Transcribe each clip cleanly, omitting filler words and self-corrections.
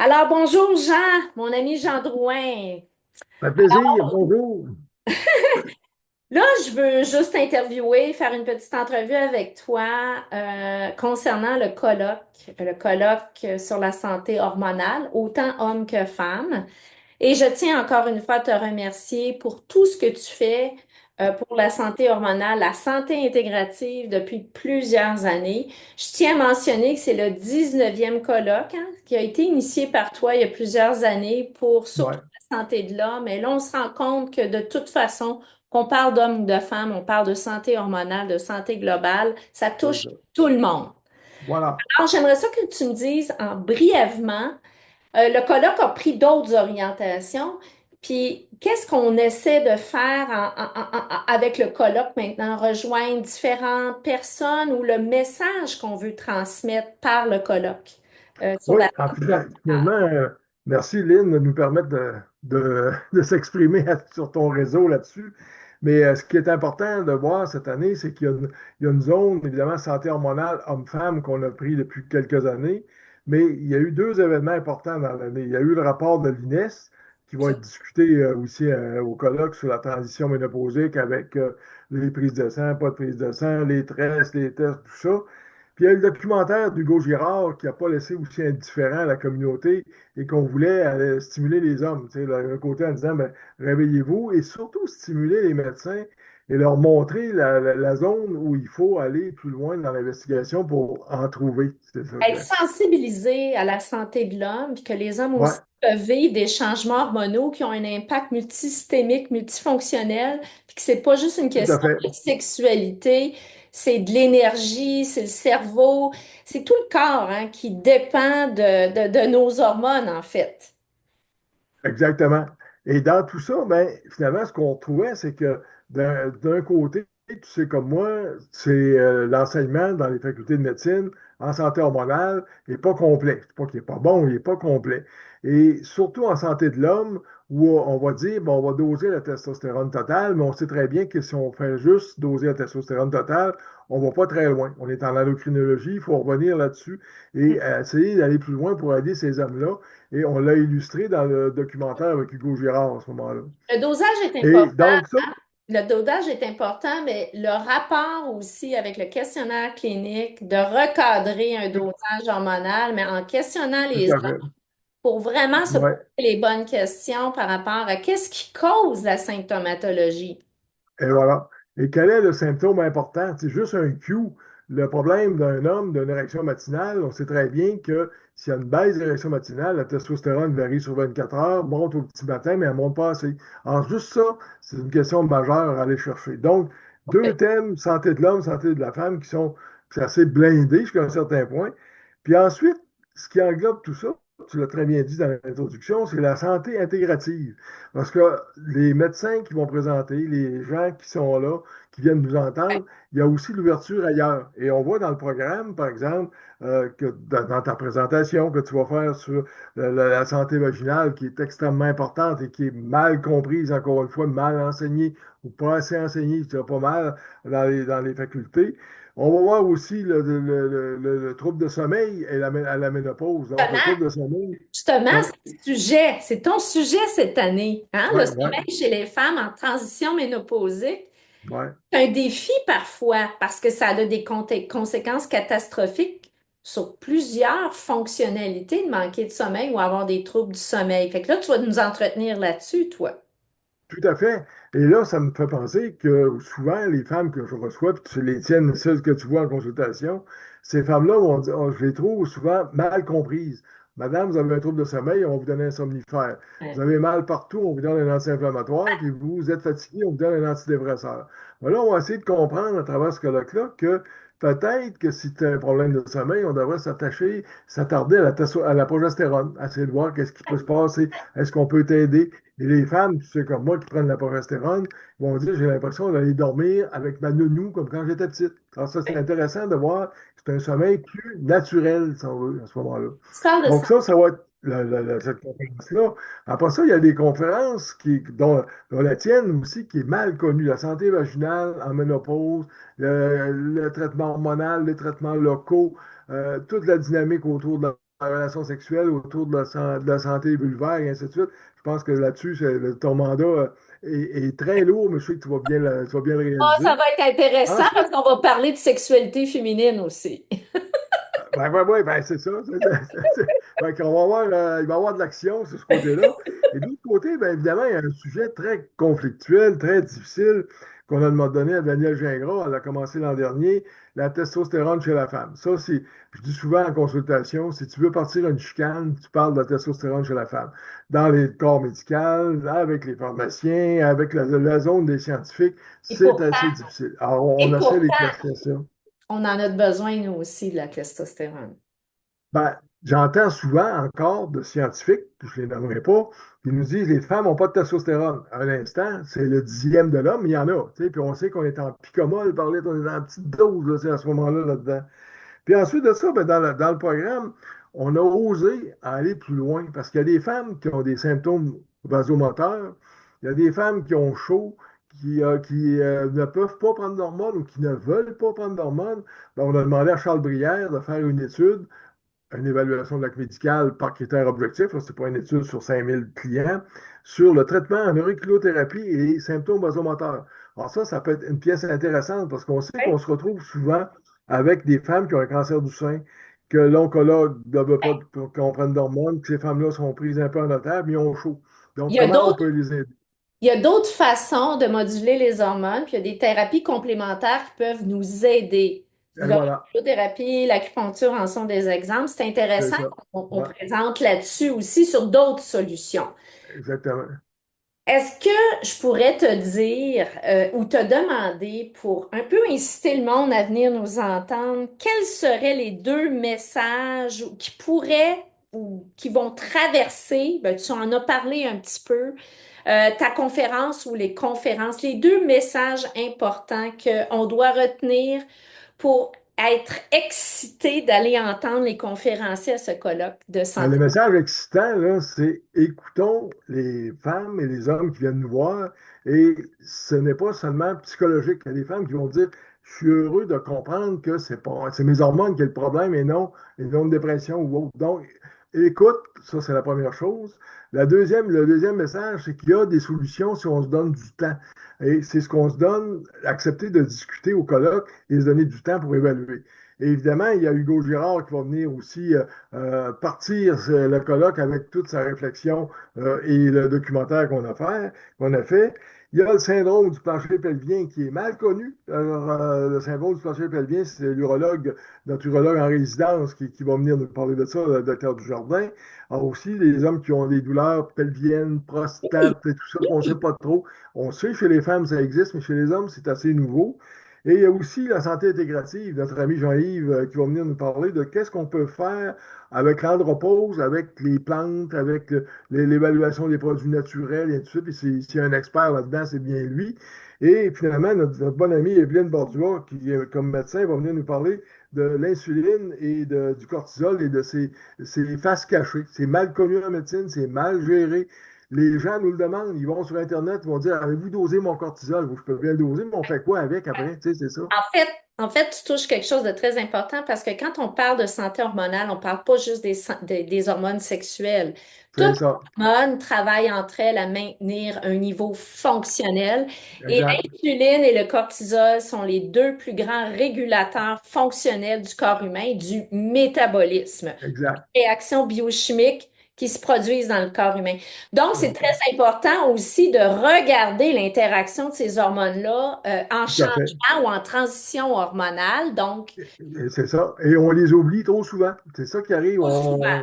Alors, bonjour Jean, mon ami Jean Drouin. Ça fait plaisir, bonjour. Là, je veux juste t'interviewer, faire une petite entrevue avec toi concernant le colloque sur la santé hormonale, autant hommes que femmes. Et je tiens encore une fois à te remercier pour tout ce que tu fais pour la santé hormonale, la santé intégrative depuis plusieurs années. Je tiens à mentionner que c'est le 19e colloque qui a été initié par toi il y a plusieurs années pour surtout Ouais, la santé de l'homme. Et là, on se rend compte que de toute façon, qu'on parle d'homme ou de femme, on parle de santé hormonale, de santé globale, ça c'est touche ça. tout le monde. Voilà. Alors, j'aimerais ça que tu me dises en brièvement le colloque a pris d'autres orientations. Puis, qu'est-ce qu'on essaie de faire avec le colloque maintenant? Rejoindre différentes personnes ou le message qu'on veut transmettre par le colloque sur Oui, la santé finalement, hormonale. merci Lynn de nous permettre de s'exprimer sur ton réseau là-dessus. Mais ce qui est important de voir cette année, c'est qu'il y a une zone, évidemment, santé hormonale homme-femme qu'on a pris depuis quelques années. Mais il y a eu deux événements importants dans l'année. Il y a eu le rapport de l'INES qui va être discuté aussi au colloque sur la transition ménopausique avec les prises de sang, pas de prise de sang, les tresses, les tests, tout ça. Puis il y a le documentaire d'Hugo Girard qui n'a pas laissé aussi indifférent la communauté et qu'on voulait stimuler les hommes, tu sais, d'un côté en disant, ben, réveillez-vous et surtout stimuler les médecins et leur montrer la zone où il faut aller plus loin dans l'investigation pour en trouver. C'est ça Être que... sensibilisé à la santé de l'homme, puis que les hommes Ouais, aussi peuvent vivre des changements hormonaux qui ont un impact multisystémique, multifonctionnel, puis que c'est pas juste une tout à question fait. de sexualité, c'est de l'énergie, c'est le cerveau, c'est tout le corps qui dépend de nos hormones, en fait. Exactement. Et dans tout ça, ben, finalement, ce qu'on trouvait, c'est que d'un côté, tu sais comme moi, c'est l'enseignement dans les facultés de médecine en santé hormonale n'est pas complet. C'est pas qu'il n'est pas bon, il n'est pas complet. Et surtout en santé de l'homme, où on va dire, bon, on va doser la testostérone totale, mais on sait très bien que si on fait juste doser la testostérone totale, on ne va pas très loin. On est en endocrinologie, il faut revenir là-dessus et essayer d'aller plus loin pour aider ces hommes-là. Et on l'a illustré dans le documentaire avec Hugo Girard à ce moment-là. Le dosage est Et important. donc, ça, Le dosage est important, mais le rapport aussi avec le questionnaire clinique, de recadrer un tout, dosage hormonal, mais en questionnant tout les à fait. pour vraiment se poser Ouais. les bonnes questions par rapport à qu'est-ce qui cause la symptomatologie. Et voilà. Et quel est le symptôme important? C'est juste un Q. Le problème d'un homme d'une érection matinale, on sait très bien que s'il y a une baisse d'érection matinale, la testostérone varie sur 24 heures, monte au petit matin, mais elle ne monte pas assez. Alors, juste ça, c'est une question majeure à aller chercher. Donc, deux thèmes, santé de l'homme, santé de la femme, qui sont c'est assez blindés jusqu'à un certain point. Puis ensuite, ce qui englobe tout ça, tu l'as très bien dit dans l'introduction, c'est la santé intégrative. Parce que les médecins qui vont présenter, les gens qui sont là, qui viennent nous entendre, il y a aussi l'ouverture ailleurs. Et on voit dans le programme, par exemple, que dans ta présentation que tu vas faire sur la santé vaginale, qui est extrêmement importante et qui est mal comprise, encore une fois, mal enseignée ou pas assez enseignée, tu pas mal dans les facultés. On va voir aussi le trouble de sommeil et à la ménopause. Donc, le Justement, trouble de sommeil, justement, ouais, c'est ton sujet cette année, hein? Le ouais, ouais, sommeil chez les femmes en transition ménopausique. ouais. C'est un défi parfois parce que ça a des conséquences catastrophiques sur plusieurs fonctionnalités de manquer de sommeil ou avoir des troubles du sommeil. Fait que là, tu vas nous entretenir là-dessus, toi. Tout à fait. Et là, ça me fait penser que souvent, les femmes que je reçois, puis les tiennes, celles que tu vois en consultation, ces femmes-là vont dire, oh, je les trouve souvent mal comprises. Madame, vous avez un trouble de sommeil, on va vous donne un somnifère. Vous avez mal partout, on vous donne un anti-inflammatoire, puis vous êtes fatigué, on vous donne un antidépresseur. Mais là, on va essayer de comprendre à travers ce colloque-là que peut-être que si tu as un problème de sommeil, on devrait s'attacher, s'attarder à la progestérone, essayer de voir qu'est-ce qui peut se passer, est-ce qu'on peut t'aider. Et les femmes, tu sais, comme moi, qui prennent la progestérone, vont dire, j'ai l'impression d'aller dormir avec ma nounou comme quand j'étais petite. Alors ça, c'est intéressant de voir que c'est un sommeil plus naturel, si on veut, à ce moment-là. Tu parles de Donc ça va être cette conférence-là. Après ça, il y a des conférences dont la tienne aussi, qui est mal connue. La santé vaginale en ménopause, le traitement hormonal, les traitements locaux, toute la dynamique autour de relations sexuelles autour de la santé vulvaire et ainsi de suite. Je pense que là-dessus, ton mandat est très lourd, mais je sais que tu vas bien le Oh, ça réaliser. va être intéressant Ensuite, parce qu'on va parler de sexualité féminine aussi. ben, c'est ça. On va avoir, il va y avoir de l'action sur ce côté-là. Et de l'autre côté, ben, évidemment, il y a un sujet très conflictuel, très difficile qu'on a donné à Danielle Gingras. Elle a commencé l'an dernier, la testostérone chez la femme. Ça, c'est, je dis souvent en consultation, si tu veux partir une chicane, tu parles de la testostérone chez la femme. Dans les corps médicaux, avec les pharmaciens, avec la zone des scientifiques, Et c'est pourtant, assez difficile. Alors, on et essaie pourtant, d'éclaircir ça. on en a besoin, nous aussi, de la testostérone. Ben, j'entends souvent encore de scientifiques, puis je ne les nommerai pas, qui nous disent les femmes n'ont pas de testostérone. À l'instant, c'est le dixième de l'homme, mais il y en a. Tu sais, puis on sait qu'on est en picomole, on est en petite dose là, tu sais, à ce moment-là là-dedans. Puis ensuite de ça, ben, dans le programme, on a osé aller plus loin parce qu'il y a des femmes qui ont des symptômes vasomoteurs, il y a des femmes qui ont chaud, qui ne peuvent pas prendre d'hormones ou qui ne veulent pas prendre d'hormones. Ben, on a demandé à Charles Brière de faire une étude, une évaluation de l'acte médical par critère objectif, ce n'est pas une étude sur 5000 clients, sur le traitement en auriculothérapie et les symptômes vasomoteurs. Alors ça peut être une pièce intéressante parce qu'on sait qu'on se retrouve souvent avec des femmes qui ont un cancer du sein, que l'oncologue ne veut pas qu'on prenne d'hormones, que ces femmes-là sont prises un peu en otage, mais ils ont chaud. Il Donc, y a comment on d'autres peut les aider? Il y a d'autres façons de moduler les hormones, puis il y a des thérapies complémentaires qui peuvent nous aider. Et voilà, L'auriculothérapie, l'acupuncture en sont des exemples. C'est c'est intéressant ça. qu'on Ouais, présente là-dessus aussi sur d'autres solutions. exactement. Est-ce que je pourrais te dire ou te demander pour un peu inciter le monde à venir nous entendre, quels seraient les deux messages qui pourraient ou qui vont traverser, ben, tu en as parlé un petit peu, ta conférence ou les conférences, les deux messages importants qu'on doit retenir pour être excité d'aller entendre les conférenciers à ce colloque de Ben, santé. le message excitant, là, c'est écoutons les femmes et les hommes qui viennent nous voir. Et ce n'est pas seulement psychologique. Il y a des femmes qui vont dire, je suis heureux de comprendre que c'est mes hormones qui est le problème et non une dépression ou autre. Donc, écoute, ça, c'est la première chose. Le deuxième message, c'est qu'il y a des solutions si on se donne du temps. Et c'est ce qu'on se donne, accepter de discuter au colloque et se donner du temps pour évaluer. Et évidemment, il y a Hugo Girard qui va venir aussi partir le colloque avec toute sa réflexion et le documentaire qu'on a fait. Il y a le syndrome du plancher pelvien qui est mal connu. Alors, le syndrome du plancher pelvien, c'est notre urologue en résidence qui va venir nous parler de ça, le docteur Dujardin. Alors aussi, les hommes qui ont des douleurs pelviennes, prostate et tout ça, qu'on ne sait pas trop. On sait chez les femmes, ça existe, mais chez les hommes, c'est assez nouveau. Et il y a aussi la santé intégrative, notre ami Jean-Yves, qui va venir nous parler de qu'est-ce qu'on peut faire avec l'andropause, avec les plantes, avec l'évaluation des produits naturels, et ainsi de suite. Puis s'il y a un expert là-dedans, c'est bien lui. Et finalement, notre bonne amie Evelyne Bordua, qui, comme médecin, va venir nous parler de l'insuline et du cortisol et de ses faces cachées. C'est mal connu en médecine, c'est mal géré. Les gens nous le demandent, ils vont sur Internet, ils vont dire, avez-vous dosé mon cortisol? Je peux bien le doser, mais on fait quoi avec après? Tu sais, c'est ça. En fait, tu touches quelque chose de très important parce que quand on parle de santé hormonale, on parle pas juste des hormones sexuelles. C'est Toutes ça. les hormones travaillent entre elles à maintenir un niveau fonctionnel et Exact. l'insuline et le cortisol sont les deux plus grands régulateurs fonctionnels du corps humain, et du métabolisme, Exact. réactions biochimiques qui se produisent dans le corps humain. Donc, c'est très Tout important aussi de regarder l'interaction de ces hormones-là en à fait. changement ou en transition hormonale. Donc, Et c'est ça. Et on les oublie trop souvent. C'est ça qui arrive. trop souvent.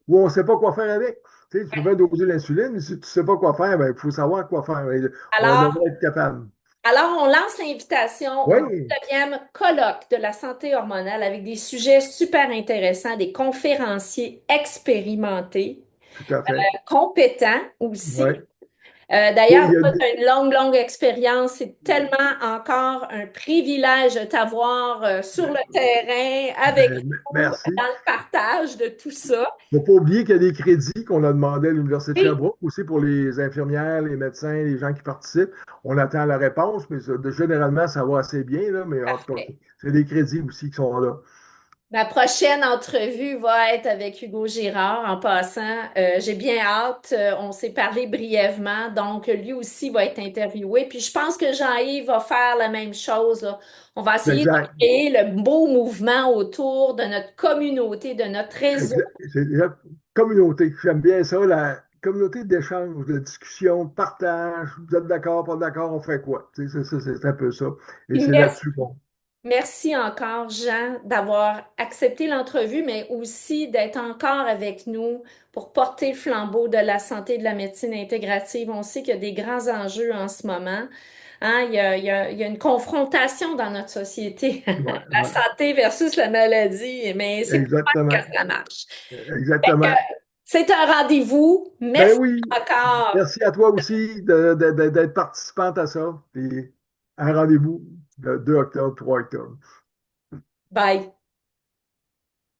Ou on ne sait pas quoi faire avec. Tu sais, tu peux bien doser l'insuline, mais si tu ne sais pas quoi faire, ben, il faut savoir quoi faire. Et on Alors, devrait être capable. alors, on lance l'invitation au Oui, 19e colloque de la santé hormonale avec des sujets super intéressants, des conférenciers expérimentés, tout à fait. compétents aussi. Oui. Et D'ailleurs, il y a toi, tu as une longue, longue expérience. C'est tellement encore un privilège de t'avoir sur le terrain avec nous merci. dans le partage de tout ça. Il ne faut pas oublier qu'il y a des crédits qu'on a demandé à l'Université de Oui, Sherbrooke, aussi pour les infirmières, les médecins, les gens qui participent. On attend la réponse, mais généralement, ça va assez bien, là, mais en tout cas, parfait. c'est des crédits aussi qui sont là. Ma prochaine entrevue va être avec Hugo Girard. En passant, j'ai bien hâte. On s'est parlé brièvement, donc lui aussi va être interviewé. Puis je pense que Jean-Yves va faire la même chose, là. On va essayer de Exact. créer le beau mouvement autour de notre communauté, de notre réseau. Exact. C'est la communauté. J'aime bien ça, la communauté d'échange, de discussion, de partage. Vous êtes d'accord, pas d'accord, on fait quoi? Tu sais, c'est un peu ça. Et Puis c'est là-dessus bon. merci encore, Jean, d'avoir accepté l'entrevue, mais aussi d'être encore avec nous pour porter le flambeau de la santé et de la médecine intégrative. On sait qu'il y a des grands enjeux en ce moment. Hein, il y a une confrontation dans notre société, Ouais, la ouais. santé versus la maladie, mais c'est pas que Exactement. ça marche. Exactement. C'est un rendez-vous. Ben Merci oui. encore. Merci à toi aussi d'être participante à ça. Puis un rendez-vous le 2 octobre, 3 octobre. Bye.